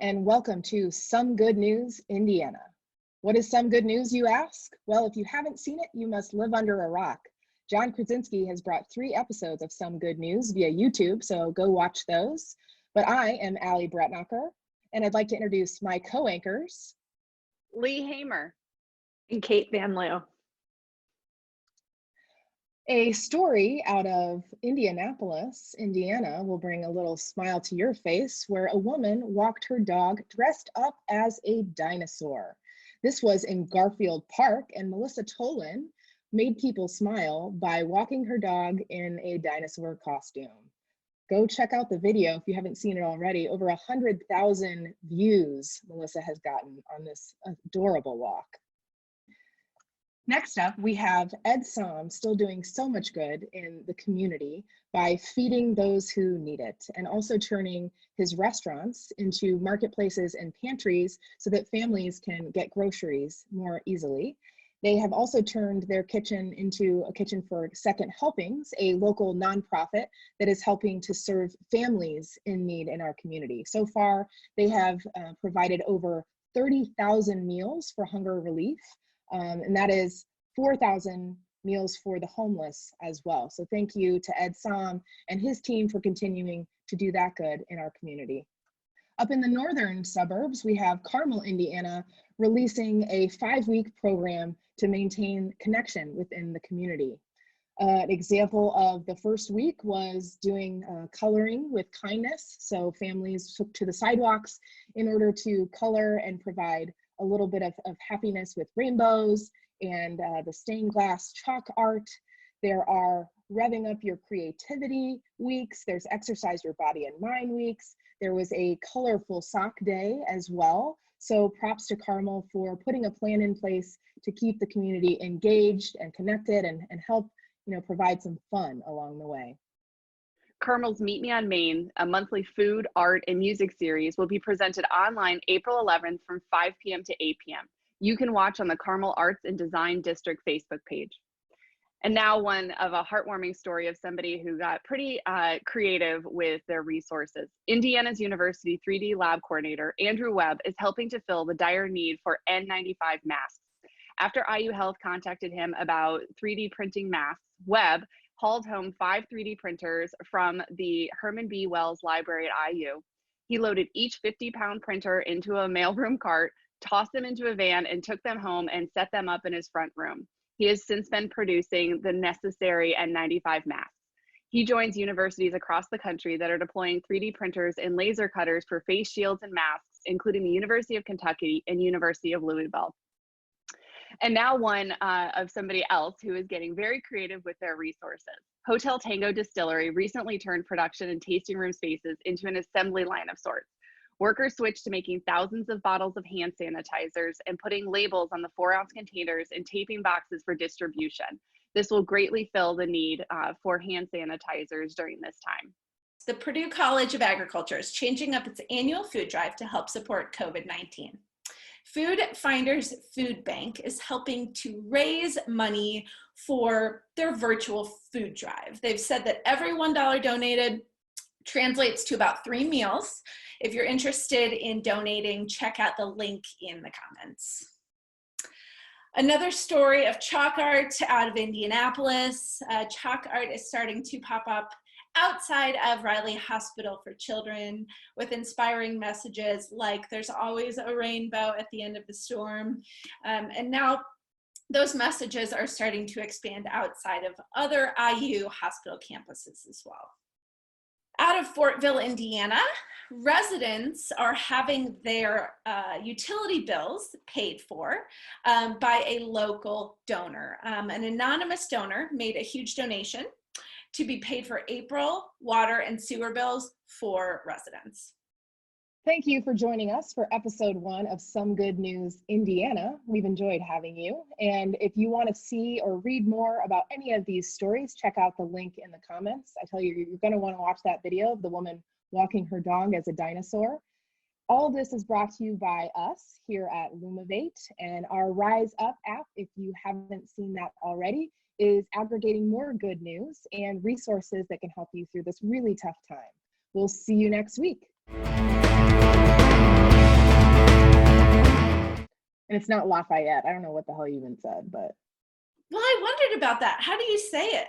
and welcome to Some Good News, Indiana. What is some good news, you ask? Well, if you haven't seen it, you must live under a rock. John Krasinski has brought 3 episodes of Some Good News via YouTube, so go watch those. But I am Allie Bretnacher, and I'd like to introduce my co-anchors, Lee Hamer and Kate Van Loo. A story out of Indianapolis, Indiana will bring a little smile to your face, where a woman walked her dog dressed up as a dinosaur. This was in Garfield Park, and Melissa Tolan made people smile by walking her dog in a dinosaur costume. Go check out the video if you haven't seen it already. Over 100,000 views Melissa has gotten on this adorable walk. Next up, we have Ed Som still doing so much good in the community by feeding those who need it, and also turning his restaurants into marketplaces and pantries so that families can get groceries more easily. They have also turned their kitchen into a kitchen for Second Helpings, a local nonprofit that is helping to serve families in need in our community. So far, they have provided over 30,000 meals for hunger relief. And that is 4,000 meals for the homeless as well. So thank you to Ed Som and his team for continuing to do that good in our community. Up in the northern suburbs, we have Carmel, Indiana, releasing a 5-week program to maintain connection within the community. An example of the first week was doing coloring with kindness. So families took to the sidewalks in order to color and provide a little bit of happiness with rainbows and the stained glass chalk art. There are revving up your creativity weeks. There's exercise your body and mind weeks. There was a colorful sock day as well. So props to Carmel for putting a plan in place to keep the community engaged and connected and help, provide some fun along the way. Carmel's Meet Me on Main, a monthly food, art, and music series, will be presented online April 11th from 5 p.m. to 8 p.m. You can watch on the Carmel Arts and Design District Facebook page. And now one of a heartwarming story of somebody who got pretty creative with their resources. Indiana's University 3D Lab Coordinator, Andrew Webb, is helping to fill the dire need for N95 masks. After IU Health contacted him about 3D printing masks, Webb hauled home 5 3D printers from the Herman B. Wells Library at IU. He loaded each 50-pound printer into a mailroom cart, tossed them into a van, and took them home and set them up in his front room. He has since been producing the necessary N95 masks. He joins universities across the country that are deploying 3D printers and laser cutters for face shields and masks, including the University of Kentucky and University of Louisville. And now one of somebody else who is getting very creative with their resources. Hotel Tango Distillery recently turned production and tasting room spaces into an assembly line of sorts. Workers switched to making thousands of bottles of hand sanitizers and putting labels on the 4-ounce containers and taping boxes for distribution. This will greatly fill the need for hand sanitizers during this time. The Purdue College of Agriculture is changing up its annual food drive to help support COVID-19. Food Finders Food Bank is helping to raise money for their virtual food drive. They've said that every $1 donated translates to about 3 meals. If you're interested in donating, check out the link in the comments. Another story of chalk art out of Indianapolis. Chalk art is starting to pop up outside of Riley Hospital for Children with inspiring messages like "there's always a rainbow at the end of the storm." And now those messages are starting to expand outside of other IU hospital campuses as well. Out of Fortville, Indiana, residents are having their utility bills paid for by a local donor. An anonymous donor made a huge donation to be paid for April water and sewer bills for residents. Thank you for joining us for episode 1 of Some Good News Indiana. We've enjoyed having you. And if you want to see or read more about any of these stories, check out the link in the comments. I tell you, you're going to want to watch that video of the woman walking her dog as a dinosaur. All of this is brought to you by us here at Lumavate, and our Rise Up app, if you haven't seen that already, is aggregating more good news and resources that can help you through this really tough time. We'll see you next week. And it's not Lafayette. I don't know what the hell you even said, but Well, I wondered about that. How do you say it?